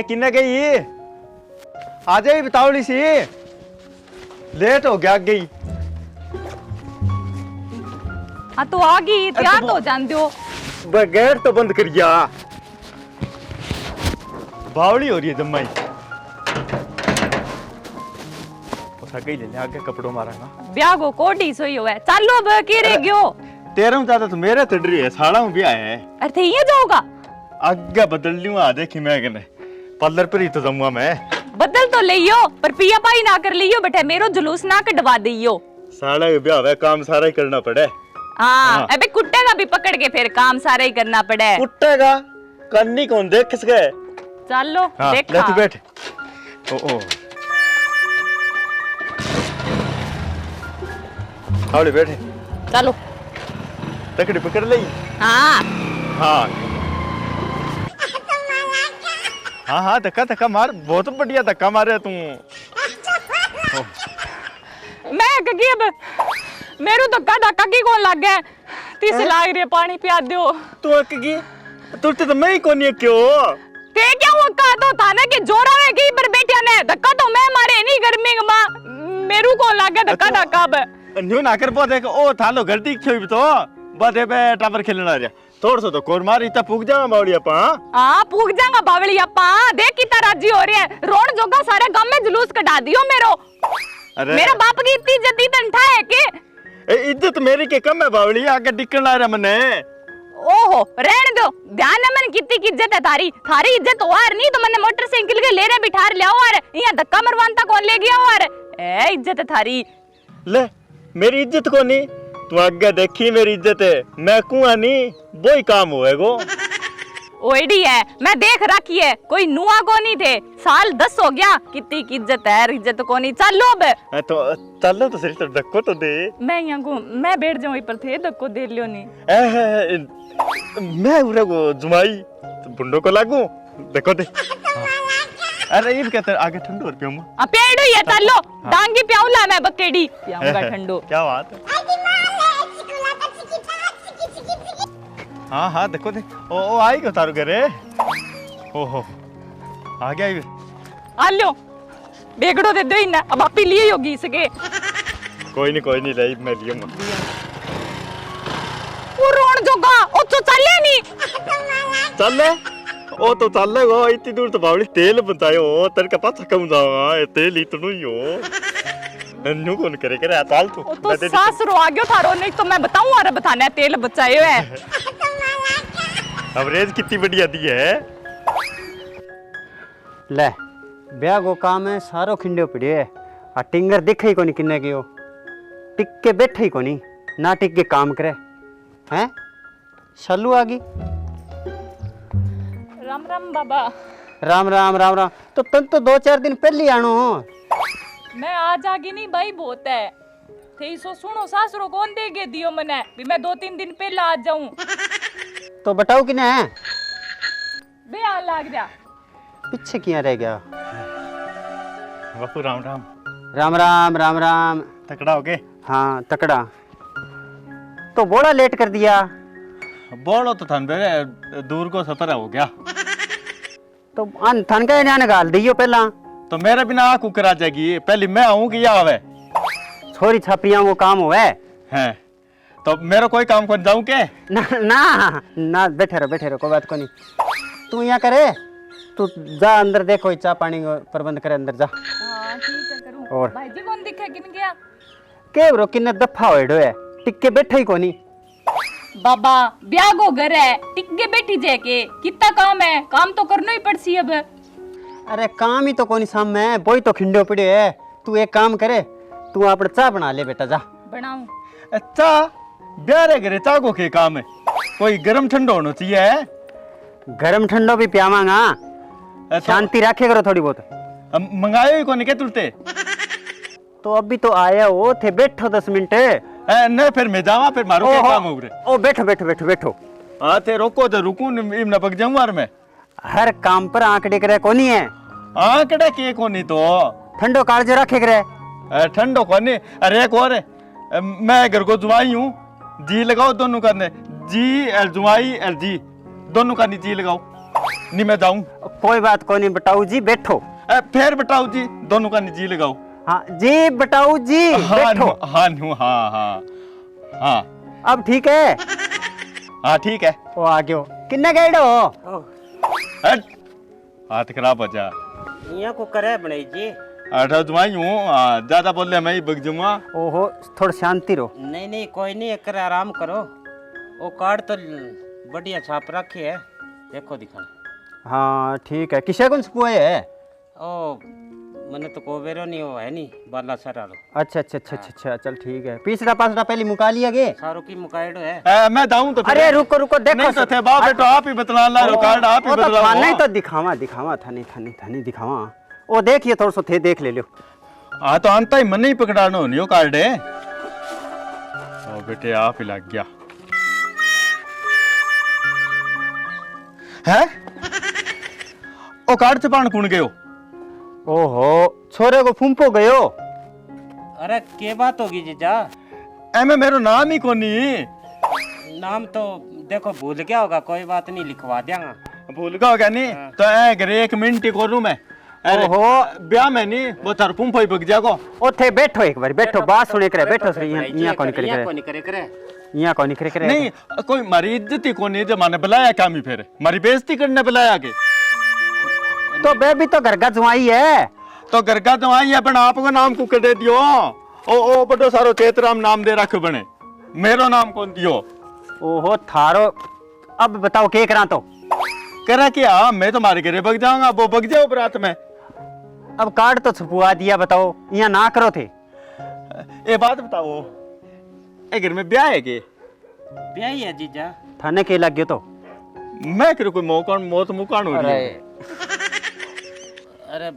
किन्ने गई आ जाई बताओली सी लेट हो गया गई हाँ तो आ गई तैयार तो हो जान दो बगैर तो बंद करिया बावली हो रही है जम्माई गई ले आगे कपड़ों मारा ना ब्याह को कोडी सोई हुआ है चलो अब के रे गयो तेरा में ज्यादा तो मेरे तड़ रही है साड़ा में ब्याह है अरे ये जाओगा आगे बदल लियो आ देखी मैं कने पल्लर पर ही तो जमुआ मैं बदल तो लियो पर पिया पाई ना कर लियो बेटा मेरो जुलूस ना कटवा दियो साड़ा के ब्याह है काम सारा ही करना पड़े हाँ अबे कुत्ते का भी पकड़ के फिर काम सारा ही करना पड़े कुत्ते का करनी कौन देख किस गए चलो देख ले तू बैठ ओ हाले बैठे चलो तकड़ी पकड़ ली हाँ हाँ हाँ हाँ धक्का धक्का मार बहुत बढ़िया धक्का मारे तू मैं कगी अब मेरू तो का धक्का की कौन लग गया तीस लाग रही है पानी पिया दो तू अकगी तुरते तो मैं ही कोनी क्यों ते क्या वो का तो था ना कि जोरा में की पर बैठा ने धक्का तो मैं मारे नहीं गर्मी में मेरू कौन लग गया धक्का धक्का अब न्यू ना कर पो देख ओ थालो गलती क्यों तो बदे पे टावर खेलना आ रहा थोड़ा सा तो कोर मारी ता पूग जावा बावली अपा हां पूग जाऊंगा बावली अपा देख कितना राजी हो रही है रोड जोगा सारे गांव में जुलूस कटा दियो मेरो मेरा बाप की इतनी इज्जत ठा है के इज्जत मेरी के कम है बावली आगे डिकन आ रहा मने ओहो रहने दो ध्यान न मन कितनी की इज्जत है थारी थारी इज्जत और नहीं तो मैंने मोटरसाइकिल के लेरे बिठार ले और यहां धक्का मरवानता कौन ले गया और ए इज्जत है थारी ले मेरी इज्जत को नहीं तू आगे देखी मेरी इज्जत है मैं कुआ नहीं वो ही काम होएगो ओएडी है मैं देख रखी है कोई नुआ को नहीं थे साल 10 हो गया कितनी की इज्जत है इज्जत को नहीं चलो अब तो चलो तो सही तो धक्को तो दे मैं यहाँ को मैं बैठ जाऊँ पर थे धक्को दे लियो नहीं मैं उरे को जुमाई तो बुंडो को लागू देखो दे अरे ये कहते आगे ठंडो और पियूंगा अब पेड़ ही है चलो डांगी प्याऊला मैं बकेड़ी पियाऊंगा ठंडो क्या बात है हाँ हाँ देखो दे ओ आई को तारू घरे ओहो आ गया आ लो बेगड़ो दे दे ना अब आप ही लिए होगी इसके कोई नहीं ले मैं लियूंगा वो रोन जोगा ओ तो चले नहीं चले ओ तो चल गो इतनी दूर तो बावली तेल बतायो तेरे का पास कम जावा तेल इतनो ही हो न्यू कौन करे चल तू तो सास रो आ गयो थारो नहीं तो मैं बताऊं अरे बताने तेल बचायो है अवरेज कितनी बढ़िया दी है ले ब्याह को काम है सारो खिंडो पड़ियो है आ टिंगर दिखे ही कोनी किन्ने कियो टिक के बैठे ही कोनी ना टिक के काम करे हैं शालू आ गई राम राम बाबा राम राम राम राम तो तन तो 2-4 दिन पहले आनो मैं आज आगी नहीं भाई बहुत है थे सो सुनो सासरो कौन देगे दियो मने भी मैं 2-3 दिन पहले आ जाऊं तो बताओ किने है बे आ लाग जा पीछे किया रह गया बापू राम राम राम राम राम राम तकड़ा हो गए हाँ तकड़ा तो बड़ा लेट कर दिया बोलो तो थन बेरे दूर को सफर हो गया तो थन का न्यान गाल दियो पहला तो मेरे बिना आ कुकर आ जाएगी पहले मैं आऊं कि या आवे छोरी छापियां वो काम हुआ है तो मेरा कोई काम कर जाऊं के ना ना ना बैठे रहो कोई बात को नहीं तू यहाँ करे तू जा अंदर देखो चाय पानी प्रबंध करे अंदर जा हां ठीक है करूं और भाई जी कौन दिखे किन गया के ब्रो किन्ने दफा होएडो है टिक के बैठे ही कोनी बाबा ब्याह को घर है टिक के बैठी जे के कितना काम है काम तो करना ही पड़सी अब अरे काम ही तो कोनी सामने बोई तो खिंडो पड़े है तू एक काम करे, तू अपना चाय बना ले बेटा, जा। बनाऊं? अच्छा ब्यारे करे चाह को के काम है, कोई गरम ठंडा होना चाहिए। गरम ठंडो भी पियावांगा, शांति रखे करो थोड़ी बहुत। मंगाए ही कौन के तुलते? तो अभी तो आया हो थे, बैठो 10 मिनट। नहीं फिर मैं जावा, फिर मारो क्या काम हो रे। ओ बैठो बैठो बैठो बैठो। हाँ ते रोको तो रुकू न पक जाऊँ यार मैं। हर काम पर आंकड़े करे कोनी है। आंकड़े के कोनी तो ठंडो कालज रखे करे। ठंडो कोनी। अरे एक और है, मैं घर को जुआई हूँ, जी लगाओ दोनों करने, जी और जुआई और जी दोनों का जी लगाओ, नहीं मैं जाऊँ। कोई बात कोनी बताऊ जी, बैठो। फिर बताओ जी दोनों का जी लगाओ। हाँ जी बताऊ जी, हाँ बैठो। हाँ हाँ हाँ हाँ अब ठीक है? हाँ ठीक है। ओ आ गयो, किन्ने गए हो? हाथ खराब हो जा। यहाँ को करे बनाई जी। अठा जुआई हूँ, ज्यादा बोले मैं ही बग जाऊंगा। ओहो थोड़ा शांति रहो। नहीं नहीं कोई नहीं, एक आराम करो। वो कार्ड तो बढ़िया छाप रखी है, देखो दिखा। हाँ ठीक है, किसे कौन से है? ओ मैंने तो कोवेरो नहीं हो है नहीं, बाला सर आलो। अच्छा अच्छा अच्छा अच्छा, चल ठीक है। पिछड़ा पासड़ा पहले मुका लिया गे? सारों की मुकाइडो है। मैं जाऊँ तो अरे रुको रुको, देखो नहीं तो थे बाप बेटो आप ही बतला ला रो, कार्ड आप ही बतला। नहीं तो दिखावा दिखावा था, नहीं दिखावा। ओ देखिए थोड़ा सा थे, देख ले लो। हाँ तो अंता ही मन ही पकड़ाना हो नहीं कार्ड है। ओ बेटे आप ही लग गया है। ओ कार्ड से पान कौन गयो? ओहो छोरे को फुंपो गयो। अरे के बात होगी जीजा? एमे मेरो नाम ही कोनी। नाम तो देखो भूल गया होगा, कोई बात नहीं, लिखवा देंगा। भूल गया होगा नहीं तो ऐ करे 1 मिनट ही करूँ मैं। ओहो ब्याह में नहीं वो तार पुंपो ही बग जागो। ओ थे बैठो एक बार, बैठो बात सुने करे, बैठो सही। यहाँ कौन करे यहाँ कौन करे करे? यहाँ कौन करे? नहीं कोई मारी इज्जत ही कोनी जो माने बुलाया क्या मी, फिर मारी बेइज्जती करने बुलाया के। तो बेबी तो घर का जुआई है। तो घर का तो आई अपन आपको नाम कुकर दे दियो। ओ बड़ो सारो चेतराम नाम दे रख बने, मेरो नाम कौन दियो? ओहो थारो। अब बताओ के करा तो? करा क्या, मैं तो मारे घरे बग जाऊंगा, वो बग जाओ बरात में। अब कार्ड तो छुपवा दिया, बताओ यहाँ ना करो थे। ये बात बताओ, ए घर में ब्याह है के? ब्याह ही है जीजा। थाने के लग गयो तो? मैं करो कोई मौत मुकान हो रही है। अरे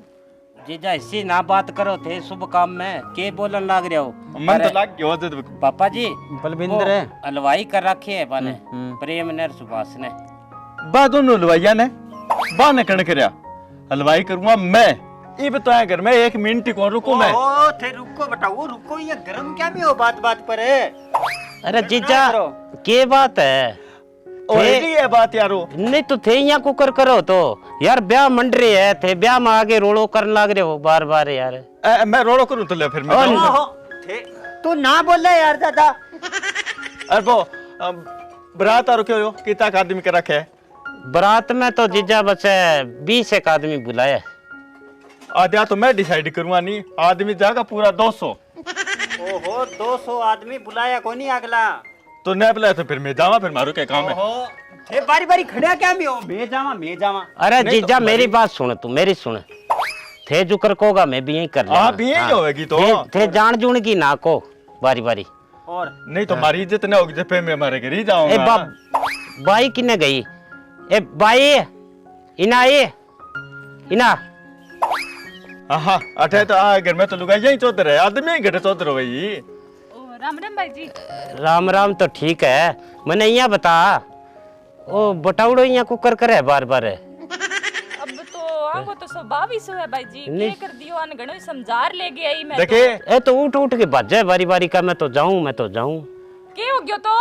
जीजा इसी ना बात करो थे, शुभ काम में के बोलन लाग रहे हो? मन तो लग गयो। पापा जी बलविंदर है, हलवाई कर रखे है बने प्रेम ने सुभाष ने। बा दोनों हलवाइया ने बा ने कण करया, हलवाई करूंगा मैं। ये बताया घर में 1 मिनट को रुको मैं। ओ थे रुको बताओ, रुको, ये गरम क्या भी हो बात बात पर है। अरे जीजा के बात है? ये बात यारो नहीं तो थे यहाँ कुकर करो तो यार, ब्याह मंड रहे है थे, ब्याह में आगे रोड़ो करने लग रहे हो बार बार यार। मैं रोड़ो करूं तो ले फिर मैं थे तू ना बोले यार दादा। अरे वो बरात आरो क्यों कितना आदमी के रखे? बरात में तो जीजा बस 20 एक आदमी बुलाया। आधा तो मैं डिसाइड करूंगा, नहीं आदमी जाएगा पूरा 200। ओहो 200 आदमी बुलाया कोनी अगला तो नहीं बुलाया तो फिर मैं जावा, फिर मारो क्या काम है? थे बारी बारी खड़िया क्या भी हो, मैं जावा। अरे जीजा मेरी बात सुन, तू मेरी सुन। थे जुकर कोगा मैं भी यही कर लेना। आप भी यही होगी तो थे जान जून की ना को बारी बारी। और नहीं तो हमारी इज्जत नहीं होगी, फिर मैं हमारे घर ही जाऊंगा। ए बाई किने गई? ए बाई इना ये इना। हाँ अठे तो घर में तो लुगा यही चौधर है, आदमी घर चौधर हो भाई। राम राम भाई जी। राम राम तो ठीक है, मैंने यहाँ बता ओ बटाउड़ो यहाँ कुकर करे बार बार। अब तो आगो तो स्वभाव ही सो है भाई जी, के कर दियो अन घणो समझार ले गया ही मैं। देखे ए तो उठ के भज जाए बारी बारी का, मैं तो जाऊं के हो गयो तो?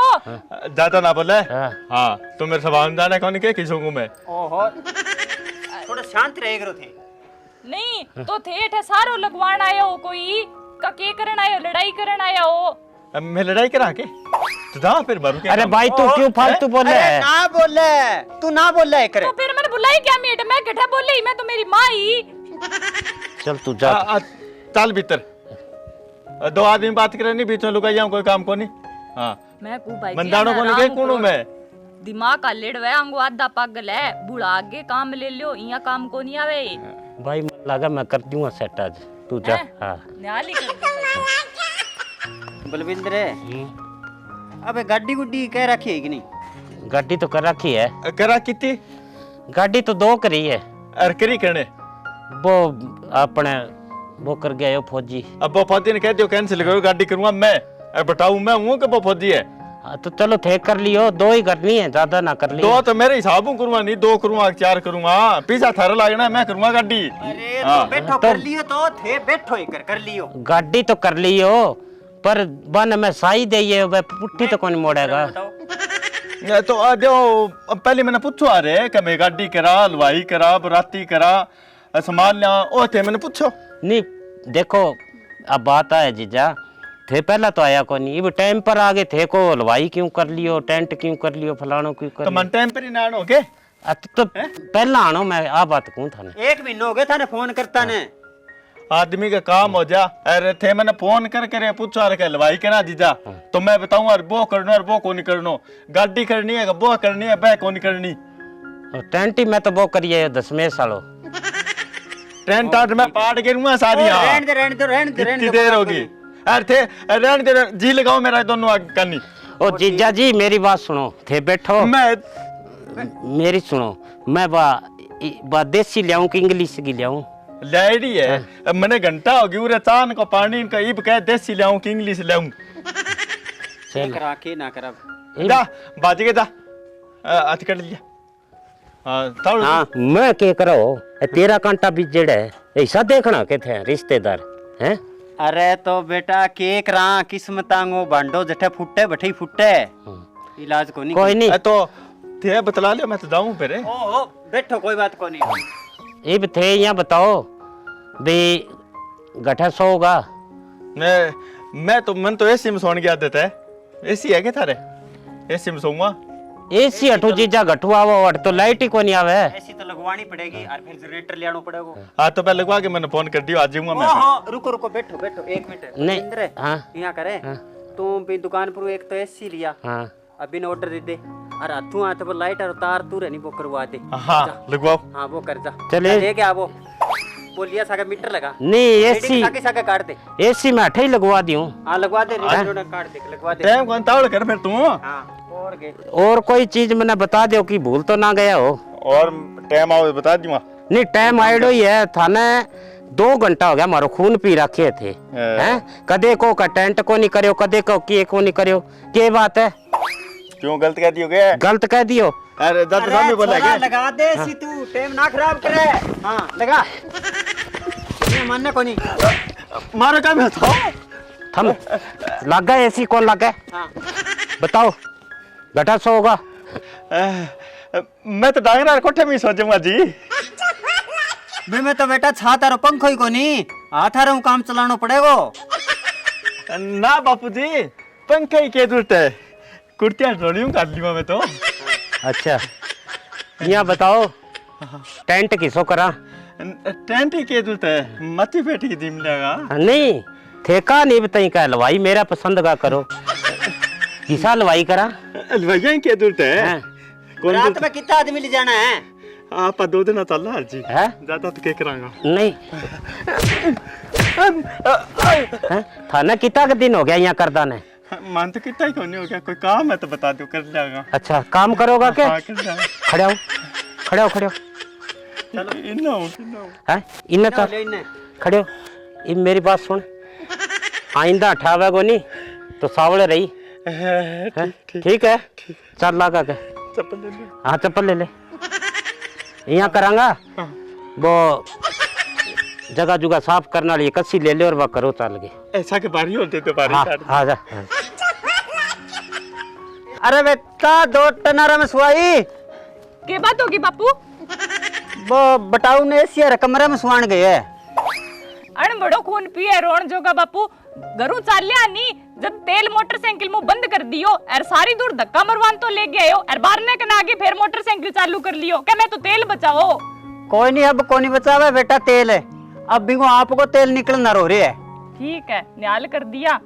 ज्यादा ना बोले। हाँ। हाँ तो मेरे सवाल जाने कौन के किसों को मैं। ओहो थोड़ा शांत रहे करो थे। नहीं तो थे ठे सारो लगवान आया हो, कोई का के करन आया हो, लड़ाई करन आया हो? मैं लड़ाई करा के तो जा फिर मारू क्या? अरे भाई तू क्यों फालतू बोले? ना बोले तू, ना बोले करे तो फिर मैंने बुलाई क्या मीट? मैं गठा बोली, मैं तो मेरी माँ ही। चल तू जा। चल भीतर, 2 आदमी बात करे नहीं, बीच में लुकाइया कोई काम को नहीं। हाँ मैं को भाई मंदानो को नहीं कौन मैं? दिमाग का लेड़वे अंगो आधा पागल है, बुढ़ा आगे काम ले लियो, यहाँ काम को नहीं आवे। भाई मन लगा मैं कर दूंगा सेट आज। तू जा। हाँ न्याली कर दी। बलविंदर अबे गाड़ी गुड्डी कह रखी है कि नहीं? गाड़ी तो कर रखी है। करा किती गाड़ी तो 2 करी है। अर करी करने वो अपने वो कर गया यो फौजी। अब वो फौजी ने कह दियो कैंसिल करो, गाड़ी करूंगा मैं। अरे बताऊं मैं हूं कि वो फौजी है? हाँ, तो चलो थे कर लियो, 2 ही करनी है, ज्यादा ना कर लियो। 2 तो मेरे हिसाबों करूंगा, नहीं 2 करूंगा 4 करूंगा। पीछा थारा लागना है, मैं करूंगा गाड़ी। अरे तो बैठो कर लियो, तो थे बैठो ही कर लियो। गाड़ी तो कर लियो पर बन में साई दे वे पुट्ठी तो कौन मोड़ेगा। तो पहले मैंने पूछो आ रहे कि मैं गाड़ी करा, हलवाई करा, बराती करा, संभाल लिया ओ थे मैंने पूछो नहीं। देखो अब बात है जीजा, थे पहला तो आया को नहीं, अब टाइम पर आगे थे को हलवाई क्यों कर लियो, टेंट क्यों कर लियो, फलानो क्यों कर तो मन टाइम पर ही ना आनो के तो पहला आनो मैं आ बात कहूं था ने। 1 महीना हो गया था ने फोन करता ने। आदमी का काम हो जा। अरे थे मैंने फोन कर पूछो आ रहे हलवाई करा जीजा, तो मैं बताऊं यार वो करनो और वो को नहीं करनो। गाड़ी करनी है वो करनी है, बै को नहीं करनी। और टेंट ही मैं तो वो करिए 10 सालों। टेंट आठ मैं पाट गिरूंगा सारी। रहने दे कितनी देर होगी? अरे थे रहने दे, जी लगाओ मेरा दोनों आग करनी। ओ जीजा जी मेरी बात सुनो, थे बैठो मेरी सुनो। मैं बा देसी लियाऊं कि इंग्लिश की लियाऊं? लाइडी है मैंने घंटा होगी उरे चान को पानी का इब कह देसी लियाऊं कि इंग्लिश लियाऊं। चल करा के ना करा जा बाज के जा अत कर लिया। हाँ मैं के करो तेरा कांटा भी जेड़ा है ऐसा देखना के थे रिश्तेदार हैं। अरे तो बेटा केक रा किस्मतांगो बांडो जठे फुटे बठी फुटे इलाज को नहीं कोई नहीं तो थे बतला लियो, मैं तो जाऊं फिर। ओ बैठो कोई बात को नहीं। इब थे यहाँ बताओ बे गठा सोगा। मैं तो मन तो एसी में सोने की आदत है। एसी है क्या थारे? एसी में सोऊंगा। एसी हटू जीजा घटू आवो हट तो लाइट ही को नहीं आवे। ऐसी तो लगवानी पड़ेगी और फिर जनरेटर ले आना पड़ेगा। हाँ तो पहले लगवा के मैंने फोन कर दियो, आ जाऊंगा मैं। हाँ रुको बैठो 1 मिनट नहीं इंद्र हाँ यहाँ करे तुम भी दुकान पर एक तो एसी लिया हाँ अभी ने ऑर्डर दे दे और हाथों हाथ पर लाइट और तार तू रहनी वो करवा दे। हाँ लगवाओ। हाँ वो कर जा चले ले क्या वो बोलिया साका मीटर लगा नहीं एसी साके काट दे। एसी में हटे ही लगवा दियो। हाँ लगवा दे काट दे लगवा दे। टाइम कौन तावड़ कर फिर तू। हाँ और कोई चीज मैंने बता दो कि भूल तो ना गया हो। और टाइम आओ बता दूंगा। नहीं टाइम आइडो ही है थाने 2 घंटा हो गया मारो खून पी रखे थे हैं। कदे को का टेंट को नहीं करियो, कदे को के को नहीं करियो, के बात है? क्यों गलत कह दियो के? गलत कह दियो। अरे जब सामने बोला के लगा दे सी तू टाइम ना खराब करे। हाँ लगा ये मानने को नहीं मारो काम है तो थम लगा एसी कौन लगा? हाँ बताओ घटा सो होगा। मैं तो डांगरा कोठे में सो जाऊंगा जी। बे मैं तो बेटा छा तारो पंखो ही को नहीं हाथ आ काम चलाना पड़ेगा ना बापू जी पंखा ही के जरूरत है, कुर्तियां ढोलियों कर लिया मैं तो। अच्छा यहाँ बताओ टेंट किसो करा? टेंट ही के जरूरत है, मती पेटी की जिम लेगा। नहीं ठेका नहीं बताई का हलवाई मेरा पसंद का करो। किसा हलवाई करा? हलवाइया ही के जरूरत है। कौन रात में कितना आदमी ले जाना है? आप 2 दिन चल रहा जी है ज्यादा तो क्या करांगा नहीं थाना कितना का दिन हो गया यहाँ करदा ने? मान तो कितना ही कौन हो गया, कोई काम है तो बता दो कर जाएगा। अच्छा काम करोगा क्या? हाँ, कर जाएगा। खड़े हो चलो इन्ना हो हैं इन्ना तो खड़े हो। इन मेरी बात सुन आइंदा उठावे को नहीं तो सावले रही। ठीक है चल लगा के चप्पल ले ले। हाँ चप्पल ले ले। यहाँ करांगा वो जगह जुगा साफ करने वाली कस्सी ले ले और वह करो चल के। ऐसा के बारी होते तो बारी हाँ, काट हाँ जा। अरे बेटा 2 टनारा में सुवाई के बात होगी बापू? वो बटाऊ ने एसी कमरे में सुवान गए है। अण बड़ो खून पिए रोण जोगा बापू घरू चालिया नी जब तेल मोटरसाइकिल मुंह बंद कर दियो और सारी दूर धक्का मरवान तो ले गए हो और बारने के आगे फिर मोटरसाइकिल चालू कर लियो क्या मैं तो तेल बचाओ। कोई नहीं अब कौन बचावे बेटा तेल है अब भी वो आपको तेल निकलना रो रही है। ठीक है न्याल कर दिया।